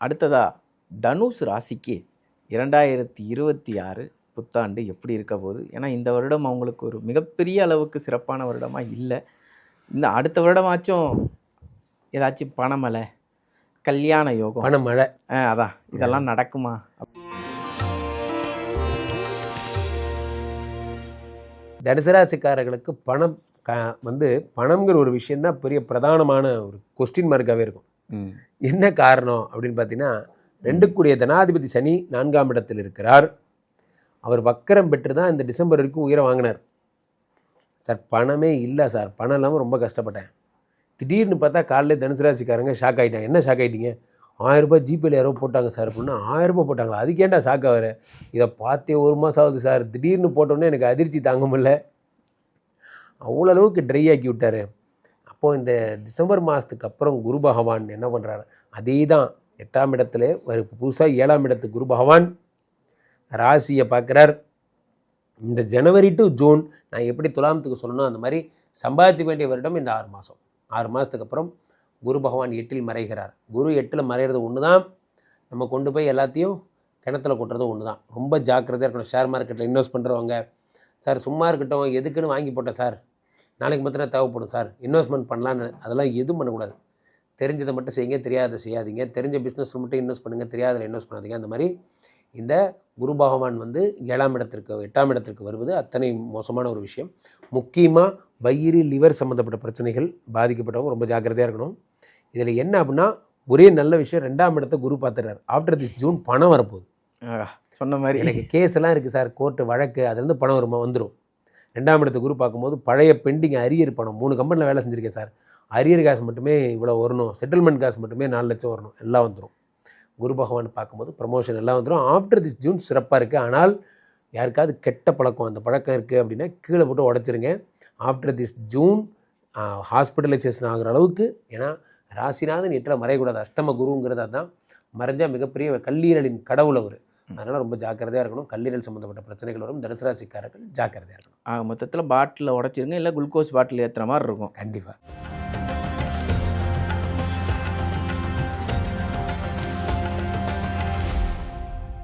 அடுத்ததா தனுஷ் ராசிக்கு 2026 புத்தாண்டு எப்படி இருக்க போகுது? ஏன்னா இந்த வருடம் அவங்களுக்கு ஒரு மிகப்பெரிய அளவுக்கு சிறப்பான வருடமாக இல்லை. இந்த அடுத்த வருடமாச்சும் ஏதாச்சும் பணமழை, கல்யாண யோகம், பணமழை அதான் இதெல்லாம் நடக்குமா? தனுசு ராசிக்காரர்களுக்கு பணம் பணம்ங்கிற ஒரு விஷயந்தான் பெரிய பிரதானமான ஒரு கொஸ்டின் மார்க்காகவே இருக்கும். என்ன காரணம் அப்படின்னு பார்த்தீங்கன்னா, 2 ஜனாதிபதி சனி 4ஆம் இடத்தில் இருக்கிறார். அவர் வக்கரம் பெற்று தான் இந்த டிசம்பர் வரைக்கும் உயிரை வாங்கினார். சார் பணமே இல்லை சார், பணம் இல்லாமல் ரொம்ப கஷ்டப்பட்டேன். திடீர்னு பார்த்தா காலையில் தனுசு ராசிக்காரங்க ஷாக் ஆகிட்டாங்க. என்ன ஷாக் ஆகிட்டீங்க? 1000 ரூபாய் ஜிபேல யாரோ போட்டாங்க சார் அப்படின்னா, 1000 ரூபாய் போட்டாங்களா? அதுக்கேண்டா ஷாக் ஆகிற? இதை பார்த்தே 1 மாதம் ஆகுது சார். திடீர்னு போட்டோன்னே எனக்கு அதிர்ச்சி தாங்க முடியல. அவ்வளோ அளவுக்கு ட்ரை ஆக்கி விட்டார். அப்போது இந்த டிசம்பர் மாதத்துக்கு அப்புறம் குரு பகவான் என்ன பண்ணுறாரு? அதே தான் 8ஆம் இடத்துல புதுசாக 7ஆம் இடத்துக்கு குரு பகவான் ராசியை பார்க்குறார். இந்த ஜனவரி டு ஜூன் நான் எப்படி துலாமத்துக்கு சொல்லணும் அந்த மாதிரி சம்பாதிக்க வேண்டிய வருடம் இந்த 6 மாதம். 6 மாதத்துக்கு அப்புறம் குரு பகவான் 8இல் மறைகிறார். குரு 8இல் மறைகிறது ஒன்று தான், நம்ம கொண்டு போய் எல்லாத்தையும் கிணத்துல கொட்டுறது ஒன்று தான். ரொம்ப ஜாக்கிரதையாக இருக்கணும். ஷேர் மார்க்கெட்டில் இன்வெஸ்ட் பண்ணுறவங்க, சார் சும்மா இருக்கட்டும், எதுக்குன்னு வாங்கி போட்டேன் சார், நாளைக்கு மாத்திரம் தேவைப்படும் சார், இன்வெஸ்ட்மெண்ட் பண்ணலான்னு, அதெல்லாம் எதுவும் பண்ணக்கூடாது. தெரிஞ்சதை மட்டும் செய்யுங்க, தெரியாத செய்யாதீங்க. தெரிஞ்ச பிஸ்னஸில் மட்டும் இன்வெஸ்ட் பண்ணுங்கள், தெரியாதில் இன்வெஸ்ட் பண்ணாதீங்க. அந்த மாதிரி இந்த குரு பகவான் 7ஆம் இடத்திற்கு 8ஆம் இடத்திற்கு வருவது அத்தனை மோசமான ஒரு விஷயம். முக்கியமாக வயிறு லிவர் சம்மந்தப்பட்ட பிரச்சனைகள் பாதிக்கப்பட்டவங்க ரொம்ப ஜாக்கிரதையாக இருக்கணும். இதில் என்ன அப்படின்னா, ஒரே நல்ல விஷயம், 2ஆம் இடத்தை குரு பார்த்துறாரு. ஆஃப்டர் திஸ் ஜூன் பணம் வரப்போகுது. சொன்ன மாதிரி எனக்கு கேஸ் எல்லாம் இருக்குது சார், கோர்ட்டு வழக்கு, அதுலேருந்து பணம் வருமா? வந்துடும். 2ஆம் இடத்தை குரு பார்க்கும்போது பழைய பெண்டிங் அரியர் பணம், 3 கம்பெனியில் வேலை செஞ்சுருக்கேன் சார், அரியர் காசு மட்டுமே இவ்வளோ வரணும், செட்டில்மெண்ட் காசு மட்டுமே 4 லட்சம் வரணும், எல்லாம் வந்துடும். குரு பகவான் பார்க்கும்போது ப்ரமோஷன் எல்லாம் வந்துடும். ஆஃப்டர் திஸ் ஜூன் சிறப்பாக இருக்குது. ஆனால் யாருக்காவது கெட்ட பழக்கம், அந்த பழக்கம் இருக்குது அப்படின்னா கீழே போட்டு உடச்சிருங்க. ஆஃப்டர் திஸ் ஜூன் ஹாஸ்பிட்டலைசேஷன் ஆகிற அளவுக்கு, ஏன்னா ராசிநாதன் 8இல் மறையக்கூடாது. அஷ்டம குருங்கிறதா தான் மறைஞ்சால் மிகப்பெரிய கல்லீரலின் கடவுள் அவர். அதனால் ரொம்ப ஜாக்கிரதையாக இருக்கணும். கல்லீரல் சம்மந்தப்பட்ட பிரச்சனைகள் வரும். தனுசு ராசிக்காரர்கள் ஜாக்கிரதையாக இருக்கணும். மொத்தத்தில் பாட்டிலில் உடச்சிருங்க, இல்லை குளுக்கோஸ் பாட்டில் ஏற்றுற மாதிரி இருக்கும். கண்டிப்பாக.